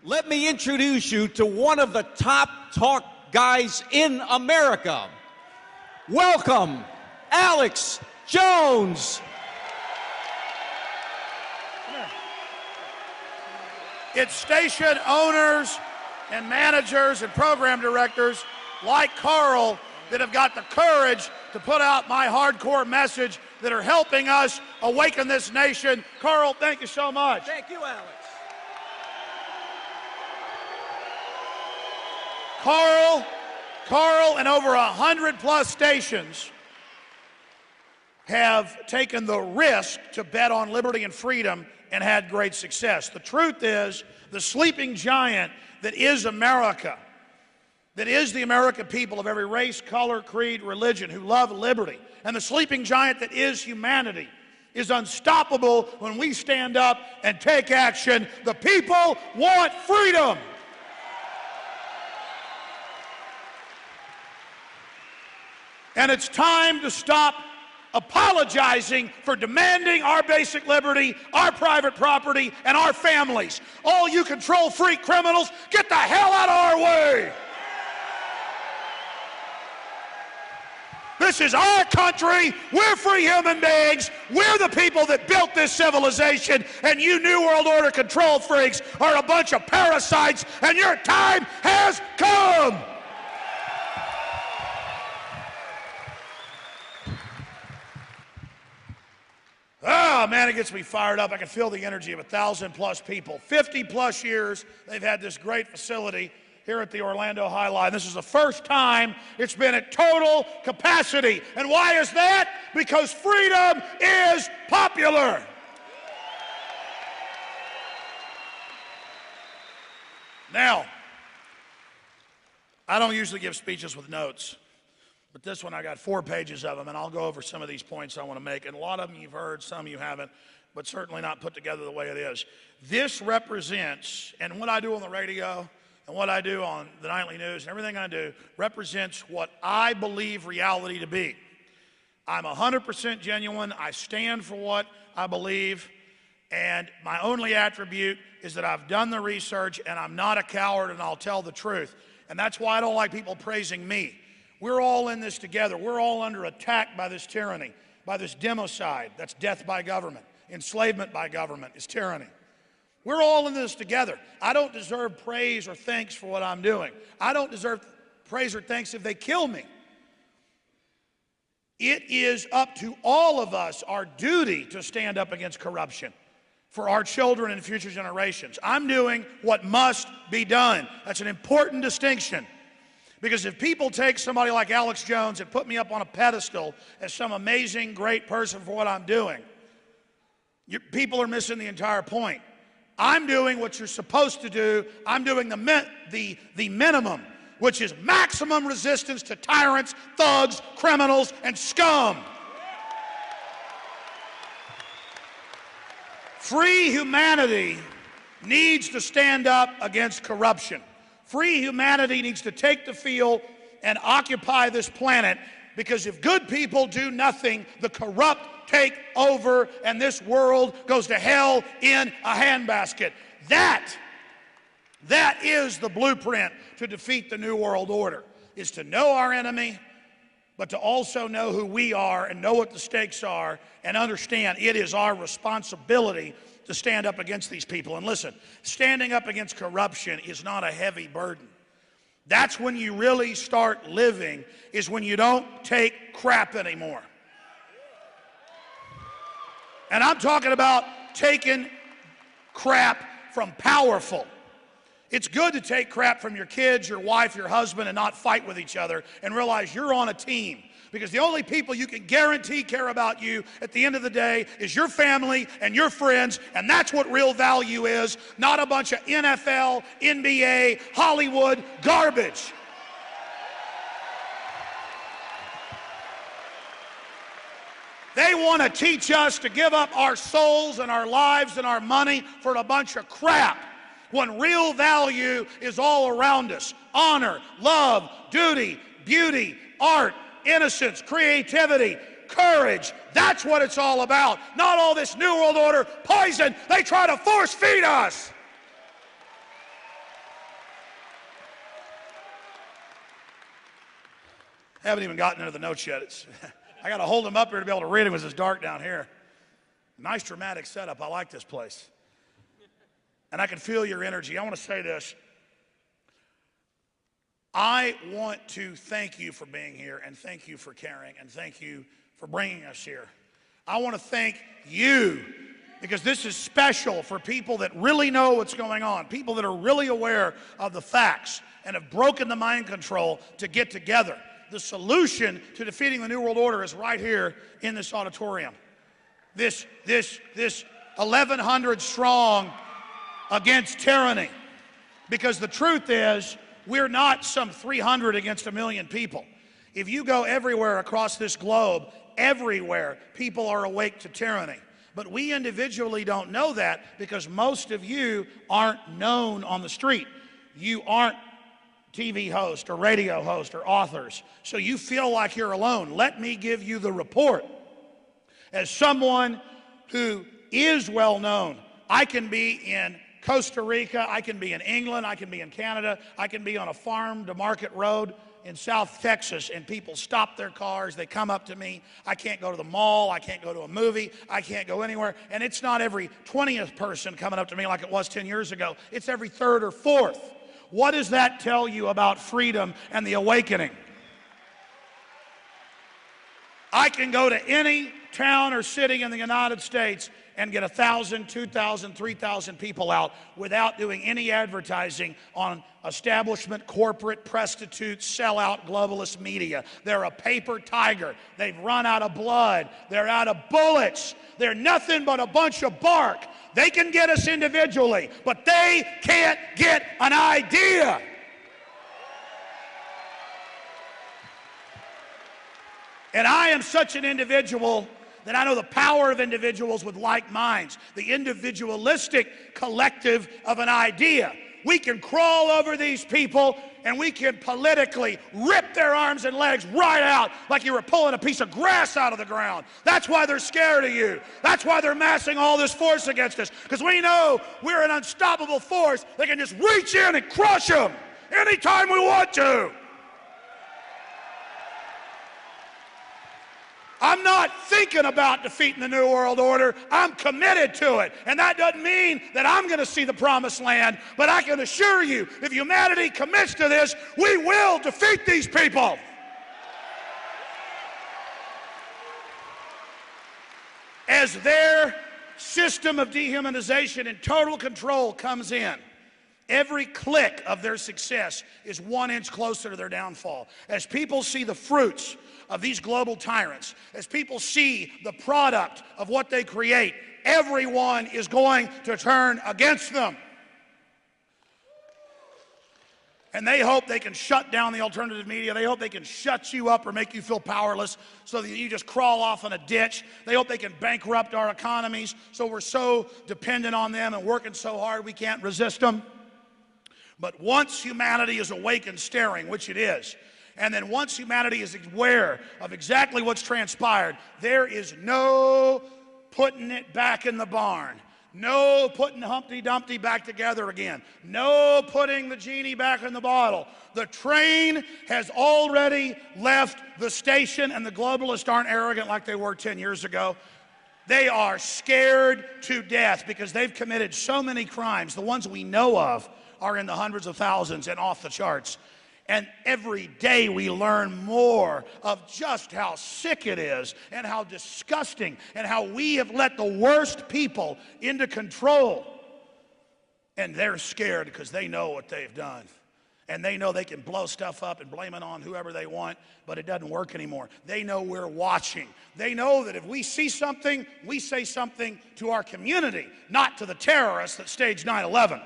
let me introduce you to one of the top talk guys in America. Welcome, Alex Jones. It's station owners and managers and program directors like Carl that have got the courage to put out my hardcore message that are helping us awaken this nation. Carl, thank you so much. Thank you, Alex. Carl and over 100+ stations have taken the risk to bet on liberty and freedom and had great success. The truth is, the sleeping giant that is America, that is the American people of every race, color, creed, religion, who love liberty, and the sleeping giant that is humanity, is unstoppable when we stand up and take action. The people want freedom. And it's time to stop apologizing for demanding our basic liberty, our private property, and our families. All you control freak criminals, get the hell out of our way. This is our country. We're free human beings. We're the people that built this civilization, and you New World Order control freaks are a bunch of parasites, and your time has come. Oh, man, it gets me fired up. I can feel the energy of 1,000+ people. 50+ years they've had this great facility here at the Orlando Jai Alai. This is the first time it's been at total capacity. And why is that? Because freedom is popular. Now, I don't usually give speeches with notes. But this one, I got 4 pages of them, and I'll go over some of these points I want to make. And a lot of them you've heard, some you haven't, but certainly not put together the way it is. This represents, and what I do on the radio, and what I do on the nightly news, and everything I do, represents what I believe reality to be. I'm 100% genuine. I stand for what I believe, and my only attribute is that I've done the research, and I'm not a coward, and I'll tell the truth. And that's why I don't like people praising me. We're all in this together. We're all under attack by this tyranny, by this democide. That's death by government. Enslavement by government is tyranny. We're all in this together. I don't deserve praise or thanks for what I'm doing. I don't deserve praise or thanks if they kill me. It is up to all of us, our duty, to stand up against corruption for our children and future generations. I'm doing what must be done. That's an important distinction. Because if people take somebody like Alex Jones and put me up on a pedestal as some amazing, great person for what I'm doing, people are missing the entire point. I'm doing what you're supposed to do. I'm doing the minimum, which is maximum resistance to tyrants, thugs, criminals, and scum. Free humanity needs to stand up against corruption. Free humanity needs to take the field and occupy this planet, because if good people do nothing, the corrupt take over and this world goes to hell in a handbasket. That is the blueprint to defeat the New World Order, is to know our enemy, but to also know who we are and know what the stakes are and understand it is our responsibility to stand up against these people. And listen, standing up against corruption is not a heavy burden. That's when you really start living, is when you don't take crap anymore. And I'm talking about taking crap from powerful. It's good to take crap from your kids, your wife, your husband, and not fight with each other and realize you're on a team. Because the only people you can guarantee care about you at the end of the day is your family and your friends, and that's what real value is, not a bunch of NFL, NBA, Hollywood garbage. They want to teach us to give up our souls and our lives and our money for a bunch of crap, when real value is all around us. Honor, love, duty, beauty, art, innocence, creativity, courage. That's what it's all about. Not all this New World Order poison they try to force feed us. Haven't even gotten into the notes yet. I got to hold them up here to be able to read them because it's dark down here. Nice dramatic setup. I like this place. And I can feel your energy. I want to say this. I want to thank you for being here, and thank you for caring, and thank you for bringing us here. I want to thank you, because this is special for people that really know what's going on, people that are really aware of the facts and have broken the mind control to get together. The solution to defeating the New World Order is right here in this auditorium. This 1,100 strong against tyranny. Because the truth is, we're not some 300 against 1 million people. If you go everywhere across this globe, everywhere, people are awake to tyranny. But we individually don't know that because most of you aren't known on the street. You aren't TV hosts or radio hosts or authors. So you feel like you're alone. Let me give you the report. As someone who is well known, I can be in Costa Rica, I can be in England, I can be in Canada, I can be on a farm to market road in South Texas, and people stop their cars, they come up to me. I can't go to the mall, I can't go to a movie, I can't go anywhere. And it's not every 20th person coming up to me like it was 10 years ago. It's every third or fourth. What does that tell you about freedom and the awakening? I can go to any town or city in the United States and get 1,000, 2,000, 3,000 people out without doing any advertising on establishment, corporate, prostitute, sellout, globalist media. They're a paper tiger. They've run out of blood. They're out of bullets. They're nothing but a bunch of bark. They can get us individually, but they can't get an idea. And I am such an individual that I know the power of individuals with like minds, the individualistic collective of an idea. We can crawl over these people and we can politically rip their arms and legs right out like you were pulling a piece of grass out of the ground. That's why they're scared of you. That's why they're massing all this force against us, because we know we're an unstoppable force that can just reach in and crush them anytime we want to. I'm not thinking about defeating the New World Order. I'm committed to it. And that doesn't mean that I'm going to see the promised land, but I can assure you, if humanity commits to this, we will defeat these people. As their system of dehumanization and total control comes in, every click of their success is 1 inch closer to their downfall. As people see the fruits of these global tyrants, as people see the product of what they create, everyone is going to turn against them. And they hope they can shut down the alternative media. They hope they can shut you up or make you feel powerless so that you just crawl off in a ditch. They hope they can bankrupt our economies so we're so dependent on them and working so hard we can't resist them. But once humanity is awake and staring, which it is, and then once humanity is aware of exactly what's transpired, there is no putting it back in the barn. No putting Humpty Dumpty back together again. No putting the genie back in the bottle. The train has already left the station, and the globalists aren't arrogant like they were 10 years ago. They are scared to death because they've committed so many crimes. The ones we know of are in the hundreds of thousands and off the charts. And every day we learn more of just how sick it is and how disgusting and how we have let the worst people into control. And they're scared because they know what they've done. And they know they can blow stuff up and blame it on whoever they want, but it doesn't work anymore. They know we're watching. They know that if we see something, we say something to our community, not to the terrorists that staged 9/11.